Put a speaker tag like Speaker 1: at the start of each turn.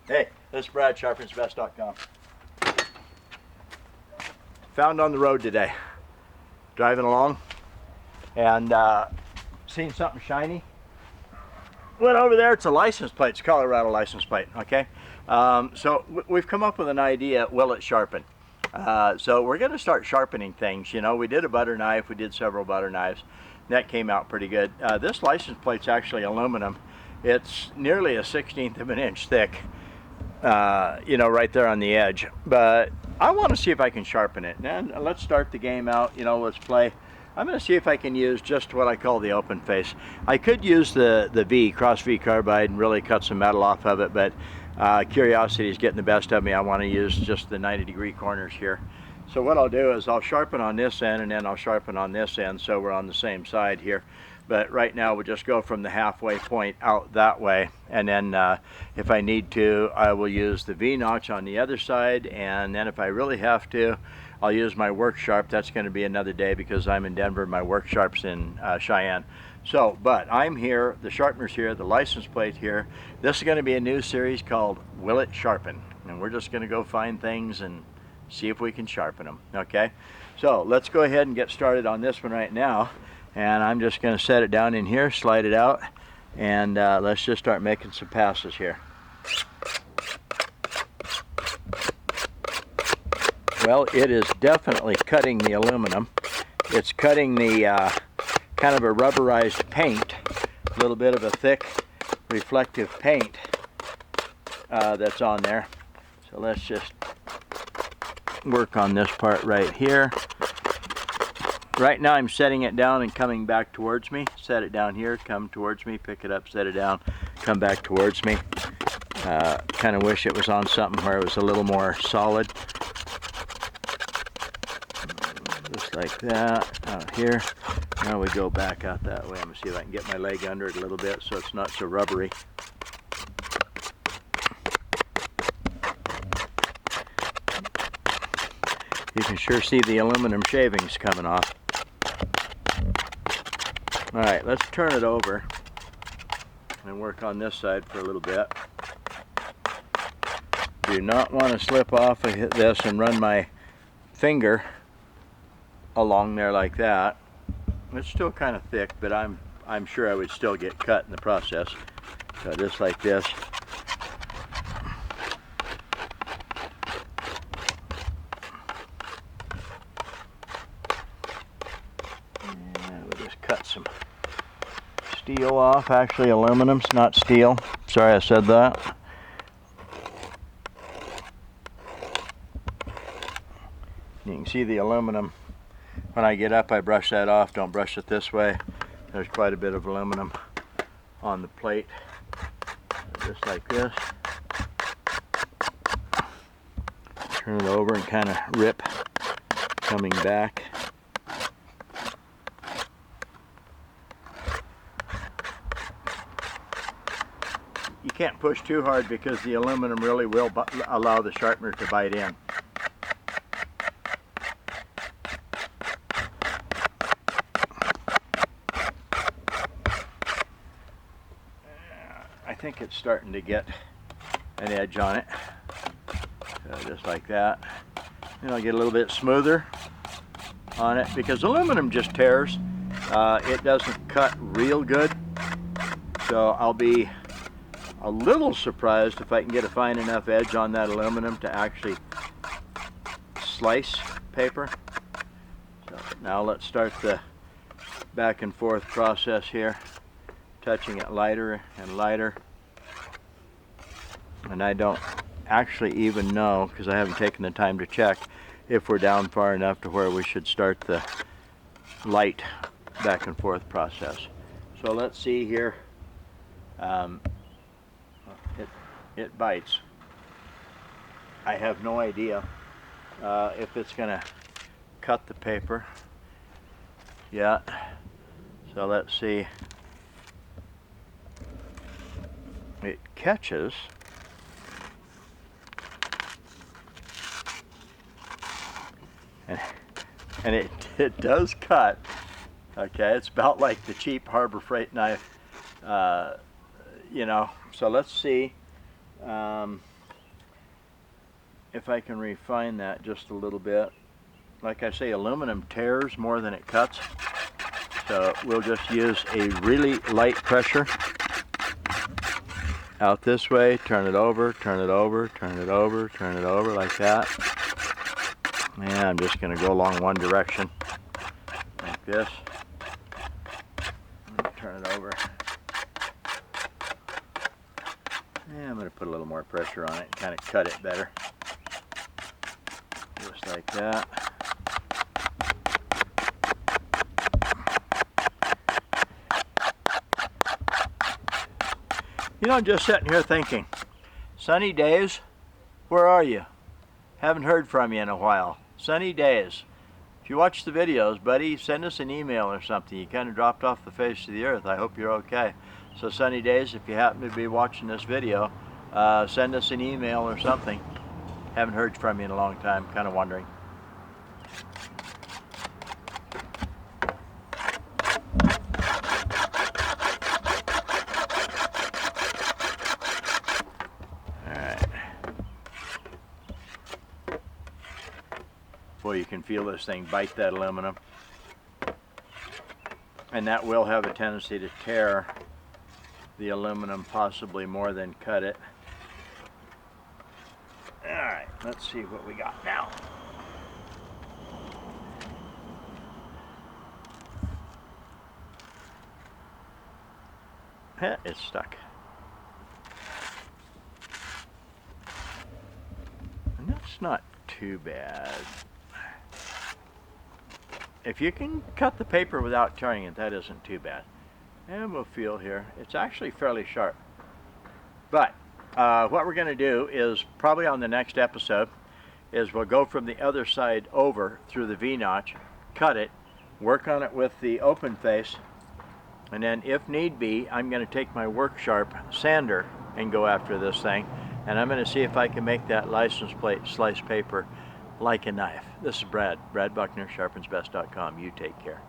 Speaker 1: Hey, this is Brad, sharpensbest.com. Found on the road today, driving along, and seen something shiny. Went over there, it's a license plate, it's a Colorado license plate, okay? So we've come up with an idea, will it sharpen? So we're gonna start sharpening things. You know, we did a butter knife, we did several butter knives. That came out pretty good. This license plate's actually aluminum. It's nearly 1/16 of an inch thick. You know, right there on the edge, but I want to see if I can sharpen it. And let's start the game out. You know, let's play. I'm going to see if I can use just what I call the open face. I could use the cross V carbide and really cut some metal off of it, but curiosity is getting the best of me. I want to use just the 90-degree corners here. So what I'll do is I'll sharpen on this end and then I'll sharpen on this end so we're on the same side here. But right now we'll just go from the halfway point out that way, and then if I need to, I will use the V-notch on the other side, and then if I really have to, I'll use my work sharp. That's going to be another day because I'm in Denver. My work sharp's in Cheyenne. So, but I'm here, the sharpener's here, the license plate here. This is going to be a new series called Will It Sharpen? And we're just going to go find things and see if we can sharpen them, okay? So let's go ahead and get started on this one right now. And I'm just going to set it down in here, slide it out, and let's just start making some passes here. Well, it is definitely cutting the aluminum. It's cutting the kind of a rubberized paint, a little bit of a thick reflective paint that's on there. So let's just work on this part right here. Right now I'm setting it down and coming back towards me. Set it down here, come towards me, pick it up, set it down, come back towards me. Kind of wish it was on something where it was a little more solid. Just like that, out here. Now we go back out that way. I'm going to see if I can get my leg under it a little bit so it's not so rubbery. You can sure see the aluminum shavings coming off. Alright, let's turn it over and work on this side for a little bit. Do not want to slip off of this and run my finger along there like that. It's still kind of thick, but I'm sure I would still get cut in the process. So just like this. Cut some steel off, actually aluminum's not steel. Sorry I said that. You can see the aluminum. When I get up I brush that off, don't brush it this way. There's quite a bit of aluminum on the plate. Just like this. Turn it over and kind of rip coming back. You can't push too hard because the aluminum really will allow the sharpener to bite in. I think it's starting to get an edge on it. So just like that. And I'll get a little bit smoother on it because aluminum just tears. It doesn't cut real good. So I'll be a little surprised if I can get a fine enough edge on that aluminum to actually slice paper. So now let's start the back and forth process here, touching it lighter and lighter. And I don't actually even know, because I haven't taken the time to check, if we're down far enough to where we should start the light back and forth process. So let's see here. It bites. I have no idea if it's going to cut the paper yet. So let's see. It catches. And it does cut. Okay, it's about like the cheap Harbor Freight knife, you know. So let's see. if I can refine that just a little bit. Like I say, aluminum tears more than it cuts. So we'll just use a really light pressure out this way, turn it over, turn it over, turn it over, turn it over like that. And I'm just going to go along one direction like this. Turn it over. And I'm going to put a little more pressure on it and kind of cut it better. Just like that. You know, I'm just sitting here thinking, sunny days, where are you? Haven't heard from you in a while. Sunny days. If you watch the videos, buddy, send us an email or something. You kind of dropped off the face of the earth. I hope you're okay. So sunny days, if you happen to be watching this video, send us an email or something. Haven't heard from you in a long time. Kind of wondering. Boy, you can feel this thing bite that aluminum. And that will have a tendency to tear the aluminum possibly more than cut it. Alright, let's see what we got now. It's stuck. And that's not too bad. If you can cut the paper without tearing it, that isn't too bad. And we'll feel here. It's actually fairly sharp. But what we're going to do is, probably on the next episode, is we'll go from the other side over through the V-notch, cut it, work on it with the open face, and then if need be, I'm going to take my work sharp sander and go after this thing, and I'm going to see if I can make that license plate slice paper like a knife. This is Brad Buckner, sharpensbest.com. You take care.